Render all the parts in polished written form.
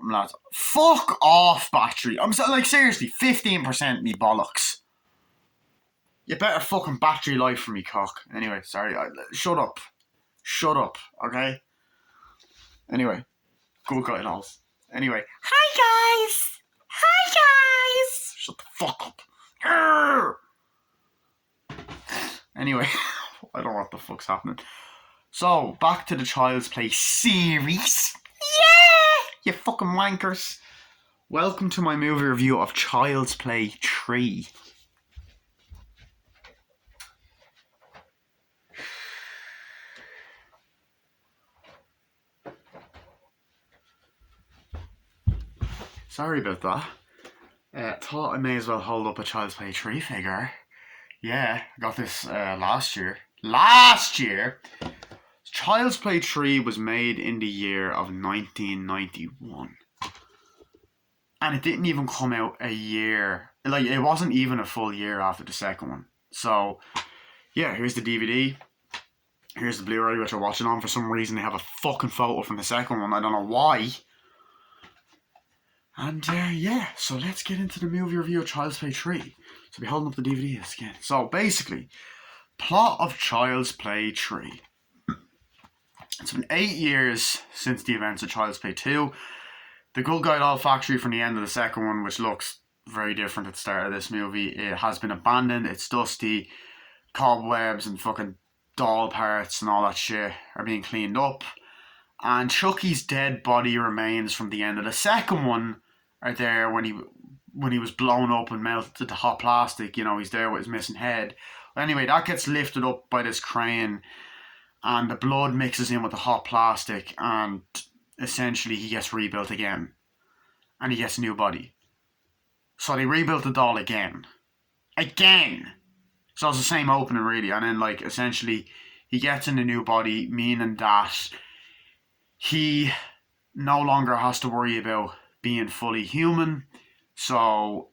lads. Fuck off, battery. I'm so, like, seriously, 15% me bollocks. You better fucking battery life for me, cock. Anyway, sorry. Shut up. Shut up, okay? Anyway, good guy dolls. Anyway, hi guys! Hi guys! Shut the fuck up. Arrgh! Anyway, I don't know what the fuck's happening. So, back to the Child's Play series. Yeah! You fucking wankers. Welcome to my movie review of Child's Play 3. Sorry about that. Thought I may as well hold up a Child's Play 3 figure. Yeah, I got this last year. Last year! Child's Play 3 was made in the year of 1991. And it didn't even come out a year. Like, it wasn't even a full year after the second one. So, yeah, here's the DVD. Here's the Blu-ray, which we're watching on. For some reason, they have a fucking photo from the second one. I don't know why. And, yeah, so let's get into the movie review of Child's Play 3. So, I'll be holding up the DVD again. So, basically, plot of Child's Play 3. It's been 8 years since the events of Child's Play 2. The Good Guy Doll factory from the end of the second one, which looks very different at the start of this movie, it has been abandoned. It's dusty. Cobwebs and fucking doll parts and all that shit are being cleaned up. And Chucky's dead body remains from the end of the second one are there when he was blown up and melted to hot plastic. You know, he's there with his missing head. Anyway, that gets lifted up by this crane and the blood mixes in with the hot plastic and essentially he gets rebuilt again. And he gets a new body. So they rebuilt the doll again. Again! So it's the same opening really. And then like essentially he gets in a new body, meaning that he no longer has to worry about being fully human. So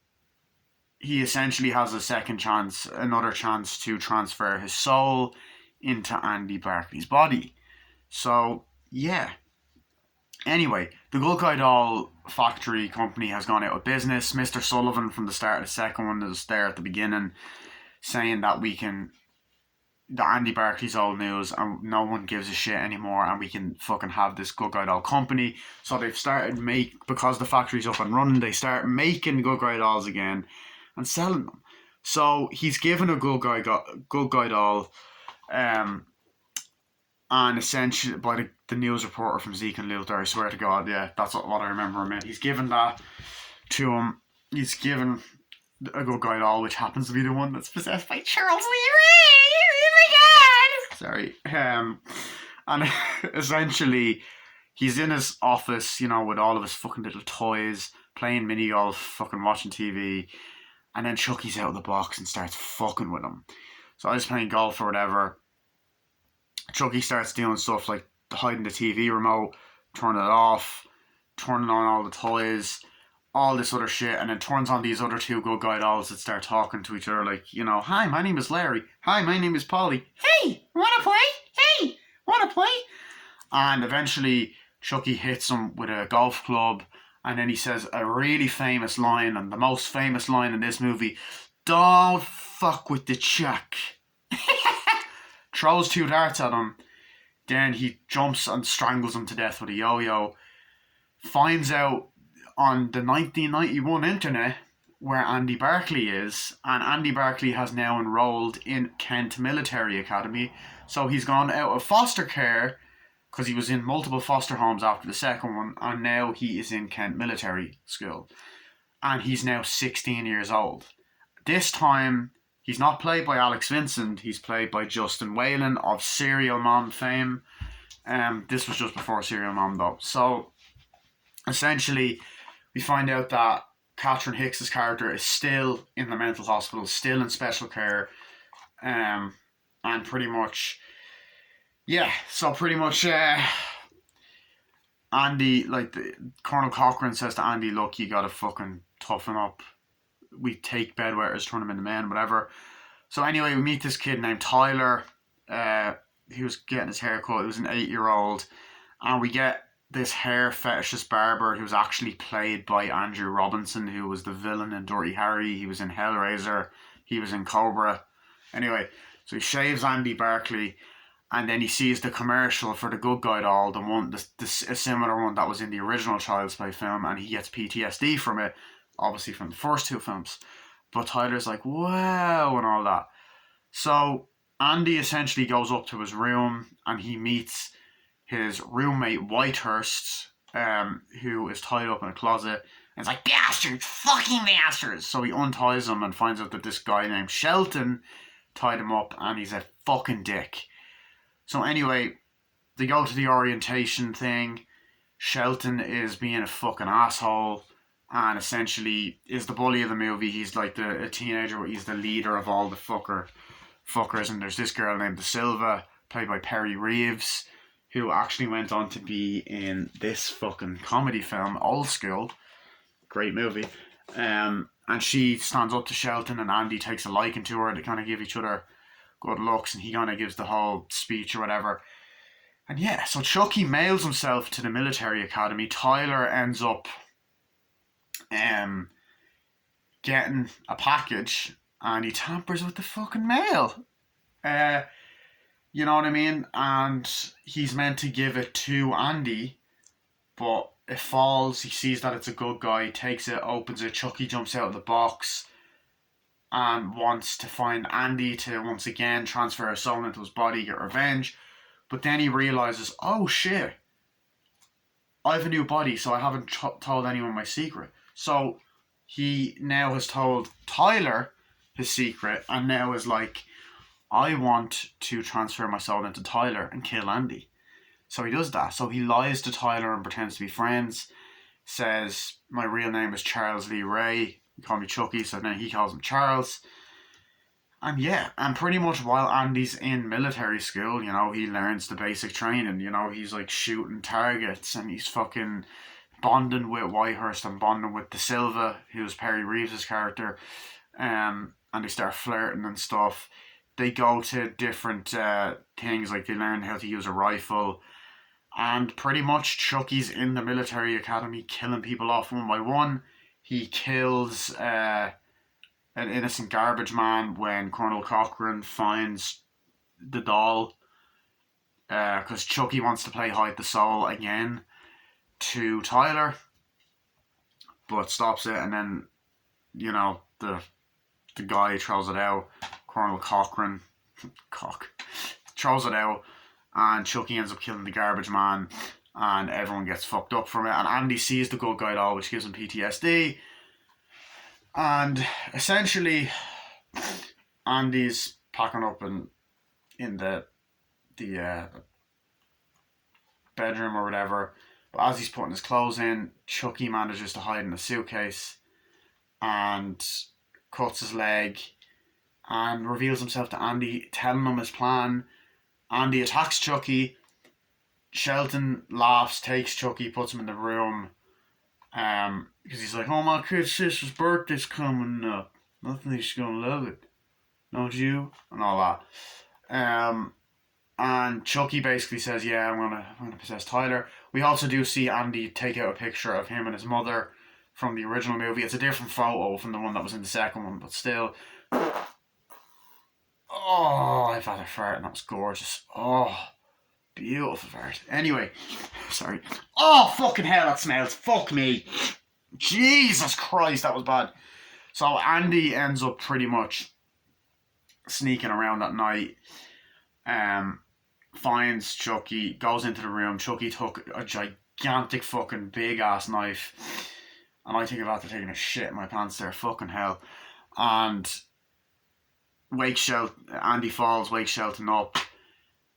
he essentially has a second chance, another chance to transfer his soul into Andy Barclay's body. So, yeah. Anyway, the Good Guy Doll factory company has gone out of business. Mr. Sullivan from the start of the second one is there at the beginning saying that that Andy Barclay's old news and no one gives a shit anymore and we can fucking have this Good Guy Doll company. So they've started because the factory's up and running, they start making Good Guy Dolls again and selling them. So he's given a Good Guy Doll and essentially by the news reporter from Zeke and Luther, I swear to God, yeah, that's what I remember him in. He's given that to him. He's given a Good Guy Doll, which happens to be the one that's possessed by Charles Lee Ray. Oh my God! Sorry. And essentially, he's in his office, you know, with all of his fucking little toys, playing mini golf, fucking watching TV, and then Chucky's out of the box and starts fucking with him. So I was playing golf or whatever. Chucky starts doing stuff like hiding the TV remote, turning it off, turning on all the toys, all this other shit, and then turns on these other two Good Guy Dolls that start talking to each other like, you know, hi, my name is Larry. Hi, my name is Polly. Hey, wanna play? Hey, wanna play? And eventually Chucky hits him with a golf club, and then he says a really famous line, and the most famous line in this movie, don't fuck with the Chuck. Throws two darts at him, then he jumps and strangles him to death with a yo-yo. Finds out on the 1991 internet where Andy Barclay is, and Andy Barclay has now enrolled in Kent Military Academy. So he's gone out of foster care because he was in multiple foster homes after the second one, and now he is in Kent Military School. And he's now 16 years old. This time, he's not played by Alex Vincent, he's played by Justin Whalen of Serial Mom fame. This was just before Serial Mom though. So, essentially, we find out that Catherine Hicks's character is still in the mental hospital, still in special care, and pretty much, yeah, so pretty much, Andy, like, Colonel Cochran says to Andy, look, you gotta fucking toughen up. We take bedwetters, turn them into men, whatever. So anyway, we meet this kid named Tyler. He was getting his hair cut. He was an 8-year-old. And we get this hair fetishist barber who's actually played by Andrew Robinson, who was the villain in Dirty Harry. He was in Hellraiser. He was in Cobra. Anyway, so he shaves Andy Barclay, and then he sees the commercial for the Good Guy doll, the one, a similar one that was in the original Child's Play film, and he gets PTSD from it, obviously from the first two films. But Tyler's like, wow, and all that. So Andy essentially goes up to his room, and he meets his roommate Whitehurst, who is tied up in a closet, and it's like, bastards, fucking bastards. So he unties him and finds out that this guy named Shelton tied him up, and he's a fucking dick. So anyway, they go to the orientation thing. Shelton is being a fucking asshole, and essentially is the bully of the movie. He's like a teenager, he's the leader of all the fuckers, and there's this girl named Da Silva, played by Perry Reeves, who actually went on to be in this fucking comedy film, Old School. Great movie. And she stands up to Shelton, and Andy takes a liking to her. They kind of give each other good looks, and he kind of gives the whole speech or whatever. And yeah, so Chucky mails himself to the military academy. Tyler ends up getting a package, and he tampers with the fucking mail. You know what I mean? And he's meant to give it to Andy, but it falls. He sees that it's a good guy, takes it, opens it. Chucky jumps out of the box and wants to find Andy to once again transfer his soul into his body, get revenge. But then he realizes, oh shit, I have a new body, so I haven't told anyone my secret. So he now has told Tyler his secret, and now is like, I want to transfer my soul into Tyler and kill Andy. So he does that. So he lies to Tyler and pretends to be friends. Says, my real name is Charles Lee Ray. You call me Chucky, so then he calls him Charles. And yeah, and pretty much while Andy's in military school, you know, he learns the basic training. You know, he's like shooting targets, and he's fucking bonding with Whitehurst and bonding with Da Silva, who's Perry Reeves' character. And they start flirting and stuff. They go to different things, like they learn how to use a rifle. And pretty much Chucky's in the military academy killing people off one by one. He kills an innocent garbage man when Colonel Cochran finds the doll. Because Chucky wants to play Hide the Soul again to Tyler. But stops it, and then, you know, the guy throws it out. Colonel Cochran throws it out, and Chucky ends up killing the garbage man, and everyone gets fucked up from it. And Andy sees the good guy doll, which gives him PTSD. And essentially, Andy's packing up in the bedroom or whatever. But as he's putting his clothes in, Chucky manages to hide in a suitcase and cuts his leg and reveals himself to Andy, telling him his plan. Andy attacks Chucky. Shelton laughs, takes Chucky, puts him in the room. Because he's like, oh, my kid sister's birthday's coming up. I think she's going to love it. Don't you? And all that. And Chucky basically says, yeah, I'm gonna possess Tyler. We also do see Andy take out a picture of him and his mother from the original movie. It's a different photo from the one that was in the second one, but still. Oh, I've had a fart and that was gorgeous. Oh, beautiful fart. Anyway, sorry. Oh, fucking hell, that smells. Fuck me. Jesus Christ, that was bad. So Andy ends up pretty much sneaking around that night. Finds Chucky, goes into the room. Chucky took a gigantic fucking big ass knife. And I think about taking a shit in my pants there. Fucking hell. And Andy falls, wakes Shelton up,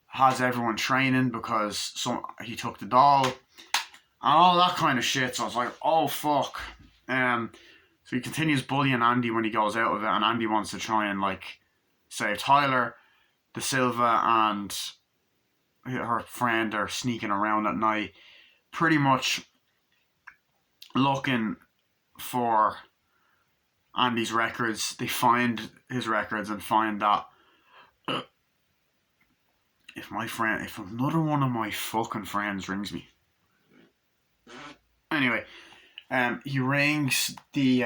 has everyone training because he took the doll, and all that kind of shit. So I was like, oh fuck. So he continues bullying Andy when he goes out of it, and Andy wants to try and like save Tyler. Da Silva and her friend are sneaking around at night, pretty much looking for Andy's records. They find his records and find that if another one of my fucking friends rings me, Anyway, he rings the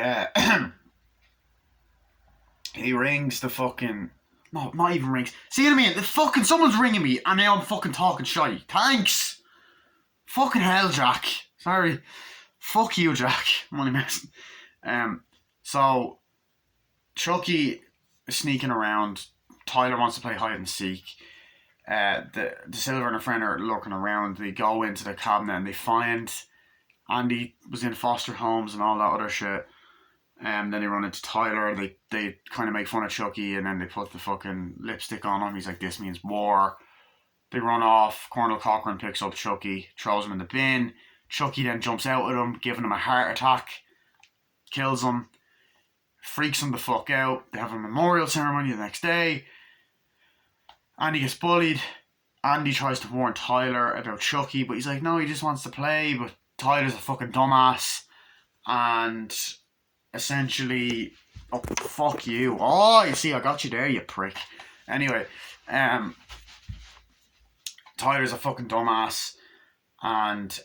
he rings the fucking. No, not even rings. See what I mean? The fucking someone's ringing me, and now I'm fucking talking shy. Thanks. Fucking hell, Jack. Sorry. Fuck you, Jack. I'm only messing. So Chucky is sneaking around. Tyler wants to play hide and seek. The Silver and a friend are looking around. They go into the cabinet and they find Andy was in foster homes and all that other shit. Then they run into Tyler. They kind of make fun of Chucky, and then they put the fucking lipstick on him. He's like, "This means war." They run off. Colonel Cochran picks up Chucky, throws him in the bin. Chucky then jumps out at him, giving him a heart attack, kills him, freaks him the fuck out. They have a memorial ceremony the next day. Andy gets bullied. Andy tries to warn Tyler about Chucky, but he's like, no, he just wants to play. But Tyler's a fucking dumbass. And essentially, oh, fuck you. Oh, you see, I got you there, you prick. Anyway, Tyler's a fucking dumbass. And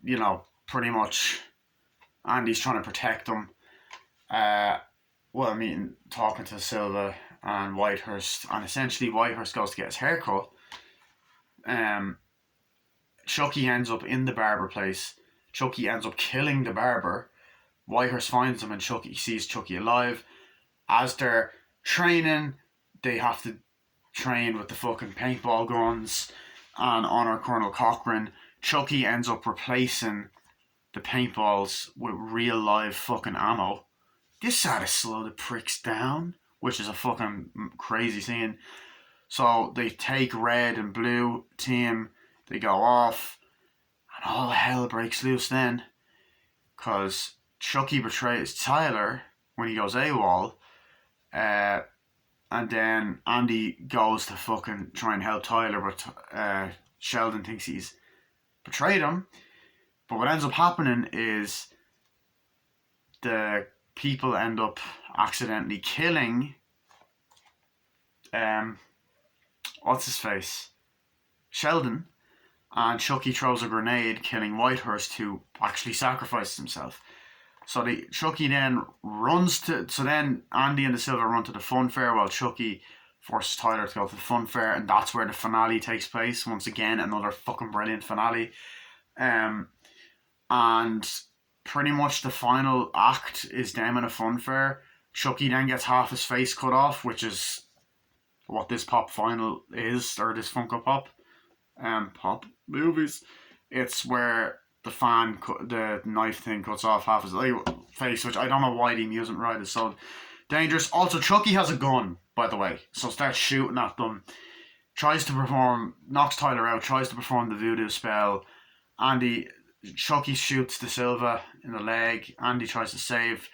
you know, pretty much Andy's trying to protect him. Talking to Silva and Whitehurst, and essentially Whitehurst goes to get his hair cut. Chucky ends up in the barber place. Chucky ends up killing the barber. Whitehurst finds him and Chucky sees Chucky alive. As they're training, they have to train with the fucking paintball guns and honor Colonel Cochran. Chucky ends up replacing the paintballs with real live fucking ammo. This had to slow the pricks down, which is a fucking crazy scene. So they take red and blue team, they go off, and all hell breaks loose then. Because Chucky betrays Tyler when he goes AWOL, and then Andy goes to fucking try and help Tyler, but Sheldon thinks he's betrayed him. But what ends up happening is the people end up accidentally killing what's his face? Sheldon, and Chucky throws a grenade, killing Whitehurst, who actually sacrifices himself. So Chucky then runs to. So then Andy and the Silver run to the fun fair while Chucky forces Tyler to go to the fun fair, and that's where the finale takes place. Once again, another fucking brilliant finale. And pretty much the final act is them in a fun fair. Chucky then gets half his face cut off, which is what this pop final is, or this Funko Pop pop movies. It's where the knife thing cuts off half his face, which I don't know why the amusement ride is so dangerous. Also, Chucky has a gun, by the way, so starts shooting at them. Knocks Tyler out, tries to perform the voodoo spell. Chucky shoots the Silva in the leg. Andy tries to save.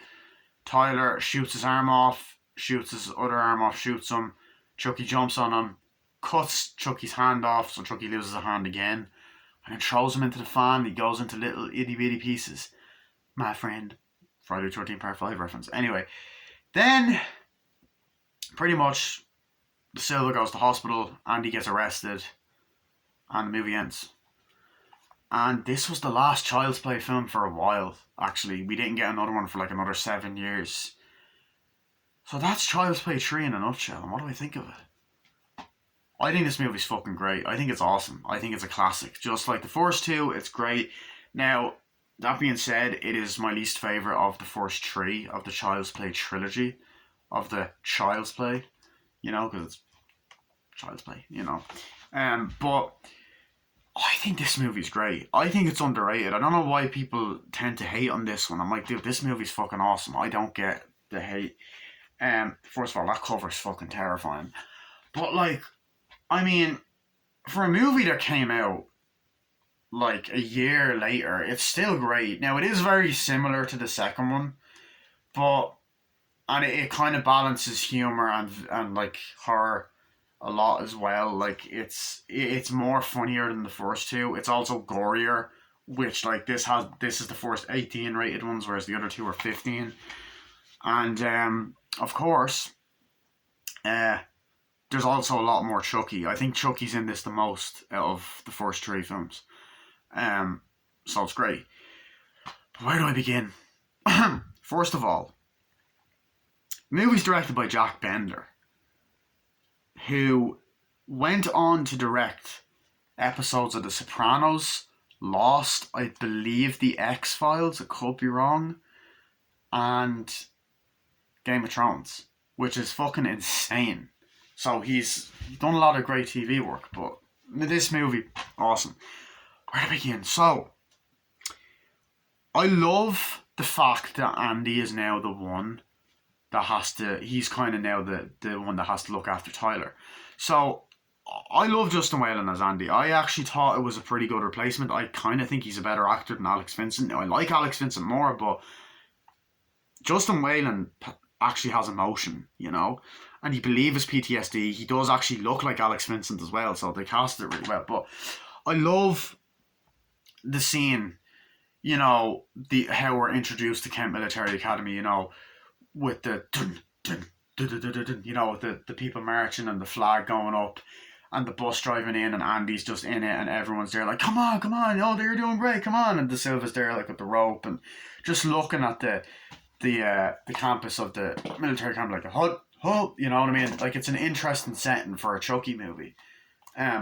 Tyler shoots his arm off, shoots his other arm off, shoots him. Chucky jumps on him, cuts Chucky's hand off, so Chucky loses a hand again, and then throws him into the fan. He goes into little itty bitty pieces. My friend. Friday the 13th Part 5 reference. Anyway, then pretty much the Silva goes to hospital, Andy gets arrested, and the movie ends. And this was the last Child's Play film for a while, actually. We didn't get another one for like another 7 years. So that's Child's Play 3 in a nutshell, and what do I think of it? I think this movie's fucking great. I think it's awesome. I think it's a classic. Just like the first two, it's great. Now, that being said, it is my least favourite of the first three of the Child's Play trilogy. Of the Child's Play, you know, because it's Child's Play, you know. But I think this movie's great. I think it's underrated. I don't know why people tend to hate on this one. I'm like, dude, this movie's fucking awesome. I don't get the hate. First of all, that cover's fucking terrifying. But like, I mean, for a movie that came out like a year later, it's still great. Now, it is very similar to the second one, and it kind of balances humor and like horror a lot as well. Like it's more funnier than the first two. It's also gorier, which like this is the first 18 rated ones, whereas the other two are 15. And of course, there's also a lot more Chucky. I think Chucky's in this the most out of the first three films. So it's great. Where do I begin? First of all, the movie's directed by Jack Bender, who went on to direct episodes of The Sopranos, Lost, I believe The X-Files, I could be wrong, and Game of Thrones, which is fucking insane. So he's done a lot of great TV work, but this movie, awesome. Where to begin? So, I love the fact that Andy is now the one that has to, he's kind of now the one that has to look after Tyler. So, I love Justin Whalen as Andy. I actually thought it was a pretty good replacement. I kind of think he's a better actor than Alex Vincent. Now, I like Alex Vincent more, but Justin Whalen actually has emotion, you know? And you believe his PTSD. He does actually look like Alex Vincent as well, so they cast it really well. But I love the scene, you know, how we're introduced to Kent Military Academy, you know, with the dun, dun, dun, dun, dun, dun, dun, you know, with the people marching and the flag going up and the bus driving in and Andy's just in it and everyone's there like, come on, oh, you're doing great, come on. And De Silva's there like with the rope and just looking at the campus of the military camp like a hut, you know what I mean? Like, it's an interesting setting for a Chucky movie.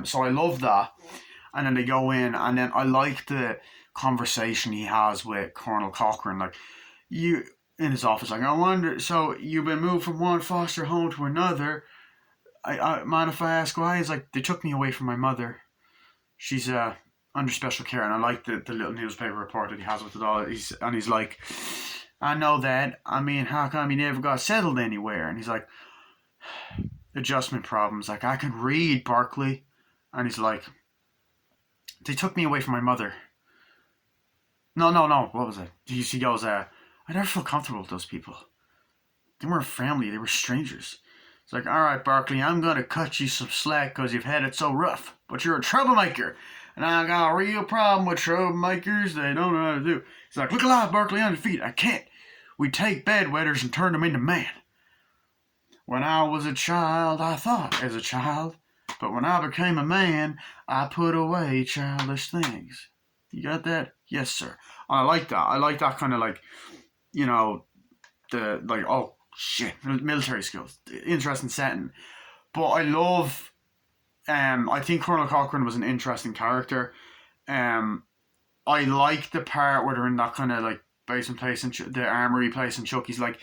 So I love that. And then they go in, and then I like the conversation he has with Colonel Cochran, like, you in his office, like, I wonder, so you've been moved from one foster home to another. I mind if I ask why? He's like, they took me away from my mother. She's under special care, and I like the little newspaper report that he has with it all. He's like, I know that. I mean, how come you never got settled anywhere? And he's like, adjustment problems. Like, I can read, Barkley. And he's like, they took me away from my mother. No. What was it? He goes, I never felt comfortable with those people. They weren't family. They were strangers. It's like, all right, Barkley, I'm going to cut you some slack because you've had it so rough. But you're a troublemaker. And I got a real problem with troublemakers. They don't know how to do. He's like, look alive, Barkley, on your feet. I can't. We take bedwetters and turn them into man. When I was a child, I thought as a child. But when I became a man, I put away childish things. You got that? Yes, sir. I like that. I like that kind of like, you know, oh, shit, military skills. Interesting setting. But I love, I think Colonel Cochran was an interesting character. I like the part where they're in that kind of like basement place and the armory place and Chucky's like,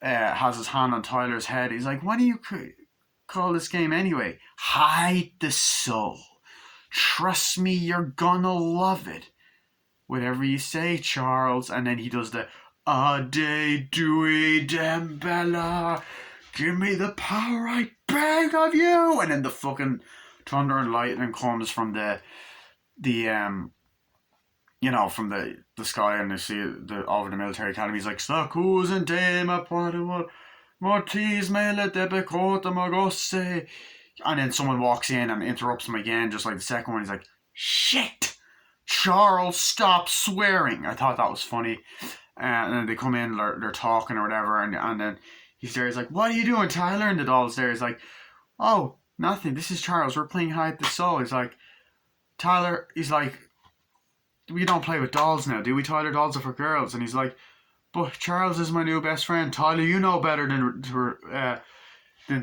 has his hand on Tyler's head. He's like, what do you call this game anyway? Hide the soul. Trust me, you're gonna love it. Whatever you say, Charles. And then he does the Ade Dewey Dembella. Give me the power I beg of you. And then the fucking thunder and lightning comes from the you know, from the sky, and they see over the military academy. He's like, Sacus and Dema Mortis Mele de Becota Magosse. And then someone walks in and interrupts him again, just like the second one. He's like, shit! Charles, stop swearing. I thought that was funny. And then they come in, they're talking or whatever, and then he's there. He's like, what are you doing, Tyler? And the doll's there. He's like, oh, nothing. This is Charles. We're playing Hide the Soul. He's like, Tyler, he's like, we don't play with dolls now, do we, Tyler? Dolls are for girls. And he's like, but Charles is my new best friend. Tyler, you know better than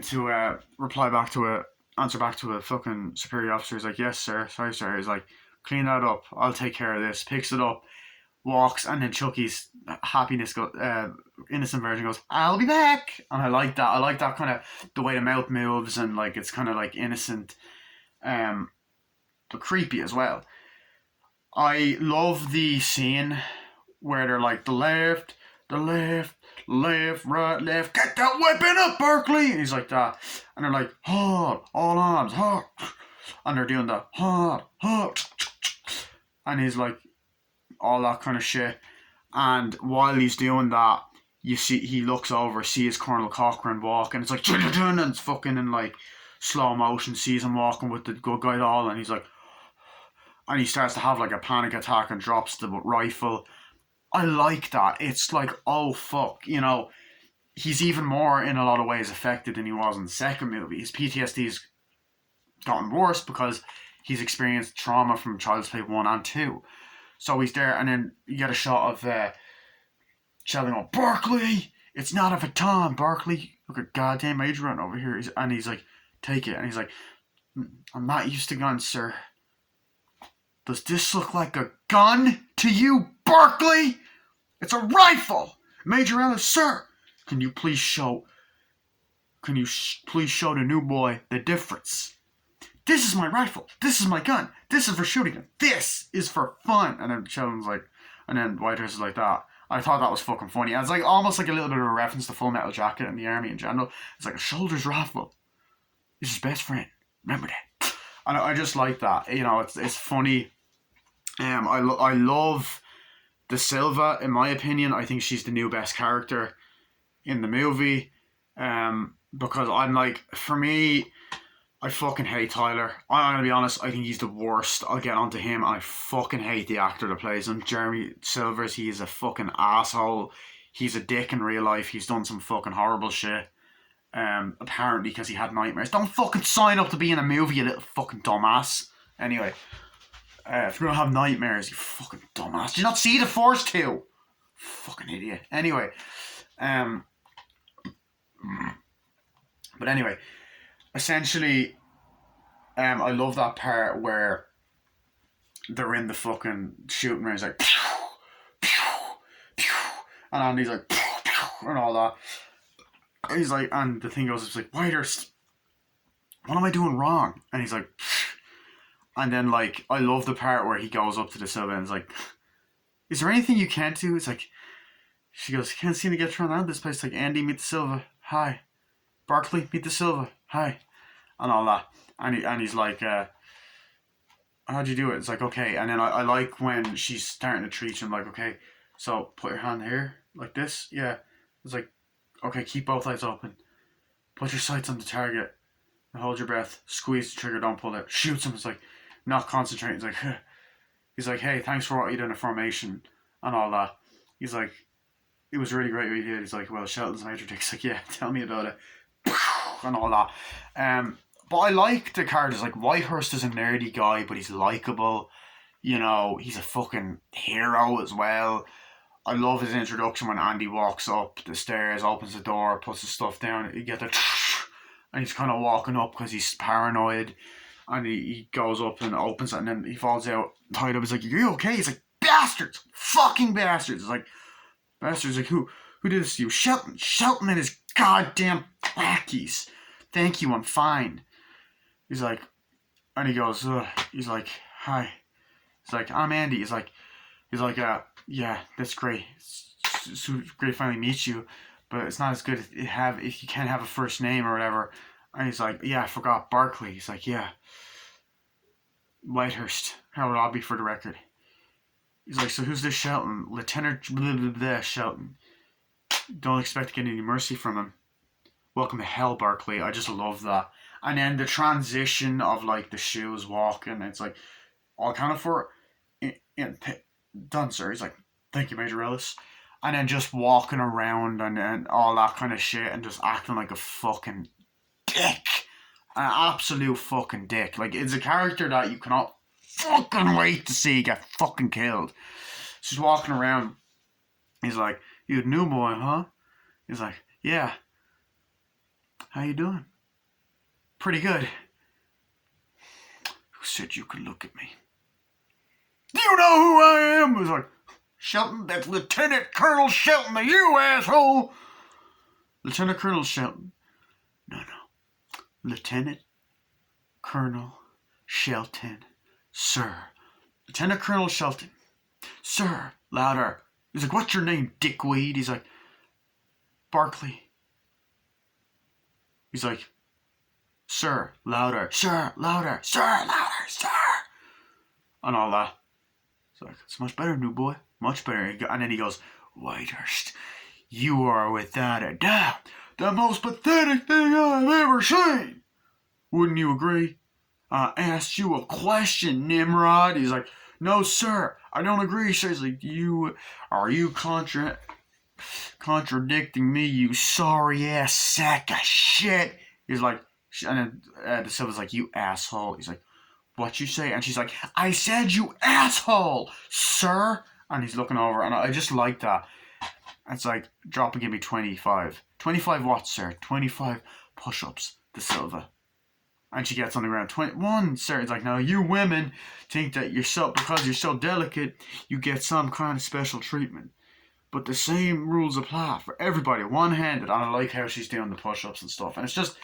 to reply back to answer back to a fucking superior officer. He's like, yes, sir. Sorry, sir. He's like, clean that up. I'll take care of this. Picks it up, walks, and then Chucky's happiness innocent version goes, I'll be back. And I like that. I like that kind of the way the mouth moves, and like it's kind of like innocent, but creepy as well. I love the scene where they're like, the left, right, left, get that weapon up, Barkley! And he's like that. And they're like, hard, all arms, hard. And they're doing the hard. And he's like, all that kind of shit. And while he's doing that, you see, he looks over, sees Colonel Cochran walk, and it's like, and it's fucking in like slow motion, sees him walking with the good guy doll, and he's like, and he starts to have like a panic attack and drops the rifle. I like that. It's like, oh fuck, you know, he's even more in a lot of ways affected than he was in the second movie. His PTSD's gotten worse because he's experienced trauma from Child's Play 1 and 2. So he's there, and then you get a shot of Sheldon going, Barkley, it's not a baton, Barkley. Look at goddamn Adrian over here. And he's like, take it. And he's like, I'm not used to guns, sir. Does this look like a gun to you, Barkley? It's a rifle. Major Ellis, sir, can you please show the new boy the difference? This is my rifle. This is my gun. This is for shooting him. This is for fun. And then Sheldon's like, and then Whitehurst is like that. I thought that was fucking funny. And it's like almost like a little bit of a reference to Full Metal Jacket and the army in general. It's like a soldier's rifle is his best friend. Remember that. And I just like that. You know, it's funny. I love Da Silva. In my opinion, I think she's the new best character in the movie. Because I'm like, for me, I fucking hate Tyler. I'm gonna be honest, I think he's the worst. I'll get onto him, and I fucking hate the actor that plays him. Jeremy Silvers, he is a fucking asshole. He's a dick in real life. He's done some fucking horrible shit. Apparently because he had nightmares. Don't fucking sign up to be in a movie, you little fucking dumbass. Anyway, if you're gonna have nightmares, you fucking dumbass. Did you not see the Force 2? Fucking idiot. Anyway, but anyway, essentially, I love that part where they're in the fucking shooting range, like, pew, pew, pew, and Andy's like, pew, pew, and all that. He's like, and the thing goes, it's like, Whitehurst, what am I doing wrong? And he's like, phew. And then, like, I love the part where he goes up to Da Silva and is like, is there anything you can't do? It's like, she goes, can't seem to get thrown out of this place. Like, Andy, meet Da Silva. Hi. Barkley, meet Da Silva. Hi. And all that. And he's like, how'd you do it? It's like, okay. And then I like when she's starting to treat him, like, okay, so put your hand here, like this. Yeah. It's like, okay, keep both eyes open. Put your sights on the target. And hold your breath. Squeeze the trigger, don't pull it. Shoots him. It's like, not concentrating. He's like, huh. He's like, hey, thanks for what you did in the formation and all that. He's like, it was really great what you did. He's like, well, Shelton's Major Dick. He's like, yeah, tell me about it. And all that. But I like the characters. Like, Whitehurst is a nerdy guy, but he's likable. You know, he's a fucking hero as well. I love his introduction when Andy walks up the stairs, opens the door, puts his stuff down. You get the and he's kind of walking up because he's paranoid. And he goes up and opens it, and then he falls out tied up. He's like, you okay? He's like, bastards! Fucking bastards! It's like, bastards, like, who did this to you? Shelton and his goddamn lackeys. Thank you, I'm fine. He's like, and he goes, ugh. He's like, hi. He's like, I'm Andy. He's like, yeah, that's great. It's great to finally meet you, but it's not as good if you can't have a first name or whatever. And he's like, yeah, I forgot Barkley. He's like, yeah, Whitehurst, Harold Robbie for the record. He's like, so who's this Shelton? Lieutenant blah, blah, blah, Shelton. Don't expect to get any mercy from him. Welcome to hell, Barkley. I just love that. And then the transition of, like, the shoes walking, it's like, all kind of for done, sir. He's like, thank you, Major Ellis. And then just walking around and all that kind of shit and just acting like a fucking dick. An absolute fucking dick. Like, it's a character that you cannot fucking wait to see get fucking killed. She's walking around. He's like, you a new boy, huh? He's like, yeah. How you doing? Pretty good. Who said you could look at me? Do you know who I am? He's like, Shelton, that's Lieutenant Colonel Shelton, you asshole! Lieutenant Colonel Shelton. No. Lieutenant Colonel Shelton. Sir. Lieutenant Colonel Shelton. Sir. Louder. He's like, what's your name, dickweed? He's like, Barkley. He's like, sir. Louder. Sir. Louder. Sir. Louder. Sir. And all that. It's like, it's much better, new boy. Much better. And then he goes, Whitehurst, you are without a doubt the most pathetic thing I've ever seen. Wouldn't you agree? I asked you a question, Nimrod. He's like, no, sir, I don't agree. He's like, are you contradicting me, you sorry ass sack of shit? He's like, and then Da Silva's like, you asshole. He's like, what you say? And she's like, I said you asshole, sir. And he's looking over, and I just like that. It's like, drop and give me 25. 25 what, sir? 25 push-ups, De Silva. And she gets on the ground. 21, sir. It's like, now you women think that because you're so delicate, you get some kind of special treatment. But the same rules apply for everybody, one-handed. And I like how she's doing the push-ups and stuff. And it's just,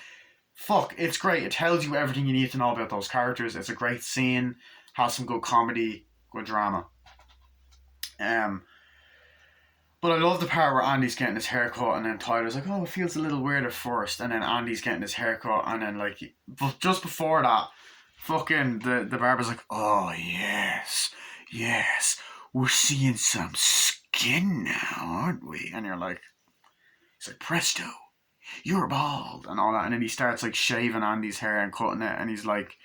it's great. It tells you everything you need to know about those characters. It's a great scene. Has some good comedy, good drama. But I love the part where Andy's getting his haircut, and then Tyler's like, oh, it feels a little weird at first. And then Andy's getting his haircut, and then, like, just before that, fucking the barber's like, oh, yes, we're seeing some skin now, aren't we? And you're like, he's like, presto, you're bald, and all that. And then he starts, like, shaving Andy's hair and cutting it, and he's like,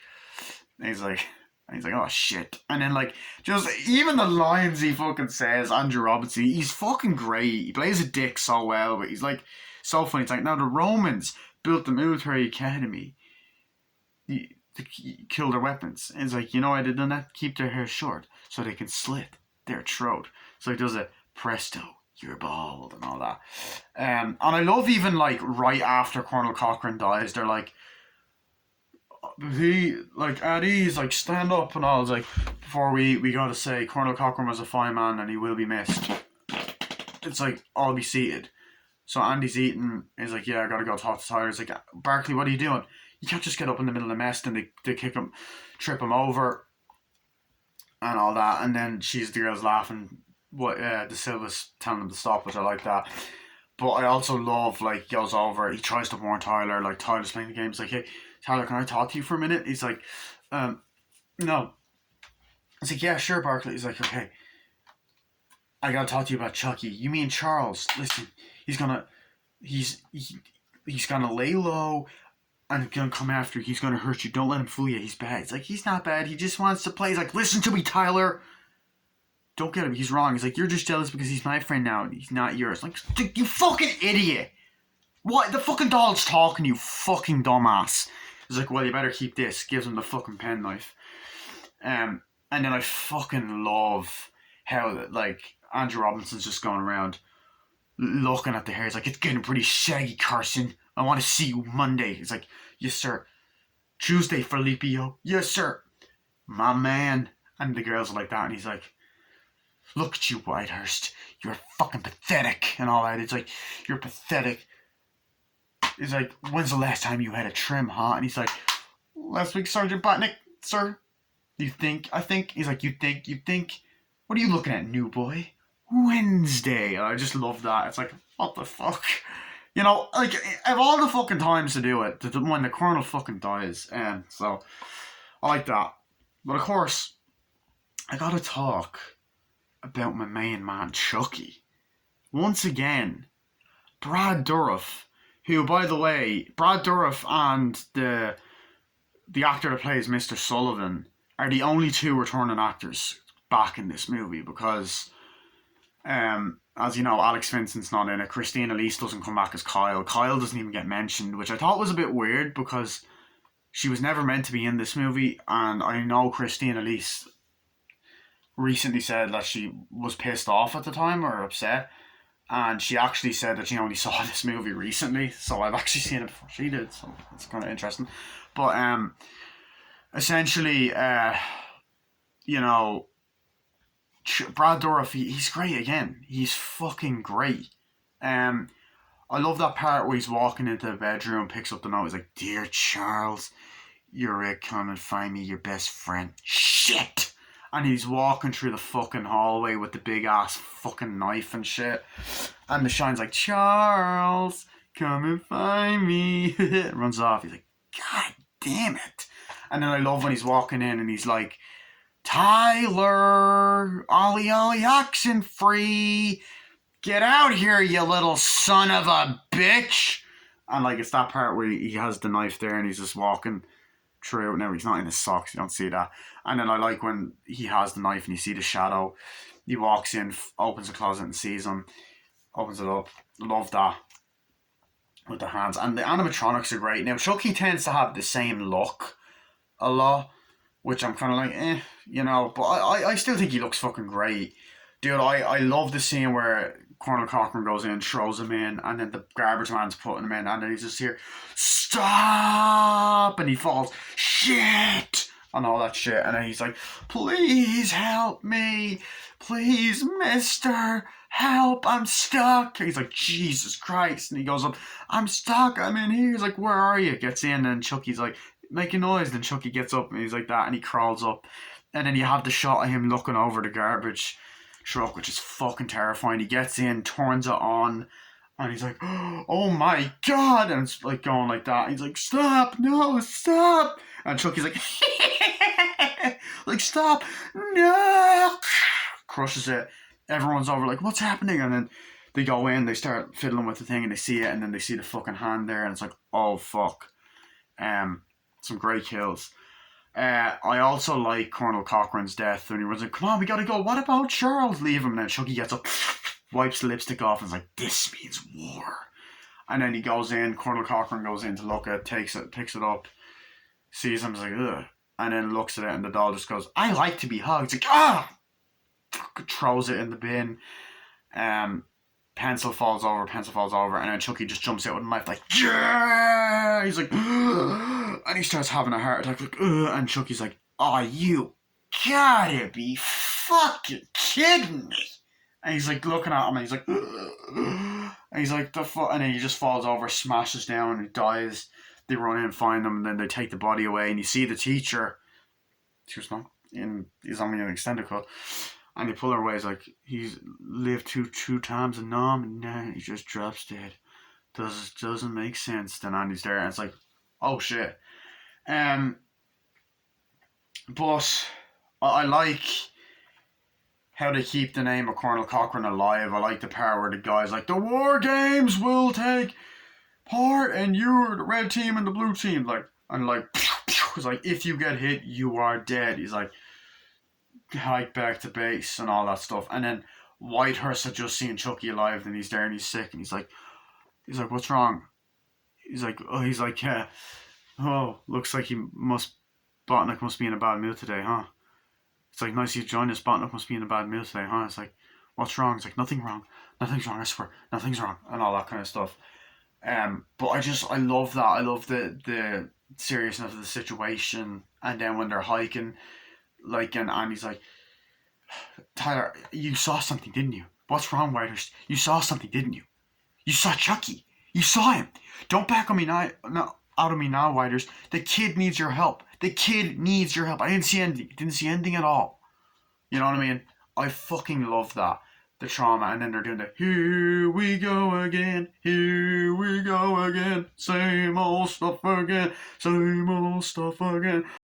oh shit. And then, like, just even the lines he fucking says, Andrew Robinson, he's fucking great. He plays a dick so well, but he's like so funny. It's like, now the Romans built the military academy to kill their weapons. And it's like, you know why they done that? Keep their hair short so they can slit their throat. So he does a presto, you're bald, and all that. And I love even, like, right after Colonel Cochrane dies, they're like, Eddie's like, stand up and all. It's like, before we gotta say Colonel Cochrane was a fine man and he will be missed. It's like, I'll be seated. So Andy's eating. He's like, yeah, I gotta go talk to Tyler. He's like, Barkley, what are you doing? You can't just get up in the middle of the mess and they kick him, trip him over, and all that. And then the girl's laughing. What De Silva's telling him to stop, which I like that. But I also love, like, he goes over, he tries to warn Tyler. Like, Tyler's playing the game. He's like, hey, Tyler, can I talk to you for a minute? He's like, no. He's like, yeah, sure, Barkley. He's like, okay, I gotta talk to you about Chucky. You mean Charles? Listen, he's gonna lay low and gonna come after you. He's gonna hurt you. Don't let him fool you. He's bad. It's like, he's not bad. He just wants to play. He's like, listen to me, Tyler. Don't get him. He's wrong. He's like, you're just jealous because he's my friend now. He's not yours. Like, you fucking idiot. What? The fucking doll's talking, you fucking dumbass. He's like, well, you better keep this. Gives him the fucking penknife. And then I fucking love how, like, Andrew Robinson's just going around looking at the hair. He's like, it's getting pretty shaggy, Carson. I want to see you Monday. He's like, yes, sir. Tuesday, Filipio. Yes, sir. My man. And the girls are like that, and he's like, look at you, Whitehurst. You're fucking pathetic, and all that. It's like, you're pathetic. He's like, when's the last time you had a trim, huh? And he's like, last week, Sergeant Botnick, sir. You think? I think. He's like, you think? What are you looking at, new boy? Wednesday. I just love that. It's like, what the fuck? You know, like, of all the fucking times to do it, when the colonel fucking dies. And so, I like that. But of course, I gotta talk about my main man, Chucky. Once again, Brad Dourif, who, by the way, Brad Dourif and the actor that plays Mr. Sullivan are the only two returning actors back in this movie, because, as you know, Alex Vincent's not in it. Christine Elise doesn't come back as Kyle. Kyle doesn't even get mentioned, which I thought was a bit weird because she was never meant to be in this movie, and I know Christine Elise recently said that she was pissed off at the time, or upset, and she actually said that she only saw this movie recently, so I've actually seen it before she did, so it's kind of interesting. But essentially, you know, Brad Dourif, he's great again. He's fucking great. I love that part where he's walking into the bedroom, picks up the note, he's like, dear Charles, you're it, come and find me, your best friend. Shit! And he's walking through the fucking hallway with the big ass fucking knife and shit. And the Shine's like, Charles, come and find me. Runs off. He's like, God damn it. And then I love when he's walking in and he's like, Tyler, Ollie oxen free. Get out here, you little son of a bitch. And like, it's that part where he has the knife there and he's just walking through. Now he's not in his socks, you don't see that. And then I like when he has the knife and you see the shadow. He walks in, opens the closet and sees him, opens it up. Love that with the hands. And the animatronics are great. Now Chucky tends to have the same look a lot. which I'm kind of like, you know, but I still think he looks fucking great. Dude, I love the scene where Colonel Cochran goes in, throws him in, and then the garbage man's putting him in, and then he's just here, stop! And he falls, shit! And all that shit. And then he's like, please help me. Please, mister, help, I'm stuck. And he's like, Jesus Christ. And he goes up, I'm stuck, I'm in here. He's like, where are you? Gets in, and Chucky's like, make a noise. Then Chucky gets up, and he's like that, and he crawls up. And then you have the shot of him looking over the garbage truck, which is fucking terrifying. He gets in, turns it on, and he's like, oh my god, and it's like going like that. He's like, stop, no, stop. And Chucky's like, like, stop, no, crushes it. Everyone's over like, what's happening? And then they go in, they start fiddling with the thing, and they see it, and then they see the fucking hand there, and it's like, oh fuck. Some great kills. I also like Colonel Cochran's death when he runs like, come on, we gotta go. What about Charles? Leave him. And then Chucky gets up, wipes the lipstick off, and is like, this means war. And then he goes in, Colonel Cochran goes in to look at it, takes it, picks it up, sees him, is like, ugh. And then looks at it, and the doll just goes, I like to be hugged. It's like, ah! Throws it in the bin. Pencil falls over, and then Chucky just jumps out with a knife, like, yeah! He's like, and he starts having a heart attack, like, and Chucky's like, oh, you gotta be fucking kidding me. And he's like looking at him, and he's like, and he's like, the fuck, and then he just falls over, smashes down, and he dies. They run in and find him, and then they take the body away, and you see the teacher, he's only an extended cut, and they pull her away. He's like, he's lived two times in Nam, and now he just drops dead. Doesn't make sense. Then Andy's there, and it's like, oh shit. But I like how they keep the name of Colonel Cochran alive. I like the part where the guy's like, the war games will take part, and you're the red team and the blue team. Like, and like, he's like, if you get hit, you are dead. He's like, hike back to base and all that stuff. And then Whitehurst had just seen Chucky alive, and he's there and he's sick, and he's like, what's wrong? He's like, yeah. Oh, looks like Botnick must be in a bad mood today, huh? It's like, nice you joined us. Botnick must be in a bad mood today, huh? It's like, what's wrong? It's like, nothing's wrong, I swear, nothing's wrong, and all that kind of stuff. But I love that. I love the seriousness of the situation. And then when they're hiking, like, and Andy's like, Tyler, you saw something, didn't you? What's wrong, Whitehurst? You saw something, didn't you? You saw Chucky. You saw him. Don't back on me now. No, out of me now, Whitehurst. The kid needs your help. The kid needs your help. I didn't see anything. Didn't see anything at all. You know what I mean? I fucking love that. The trauma, and then they're doing the here we go again, same old stuff again,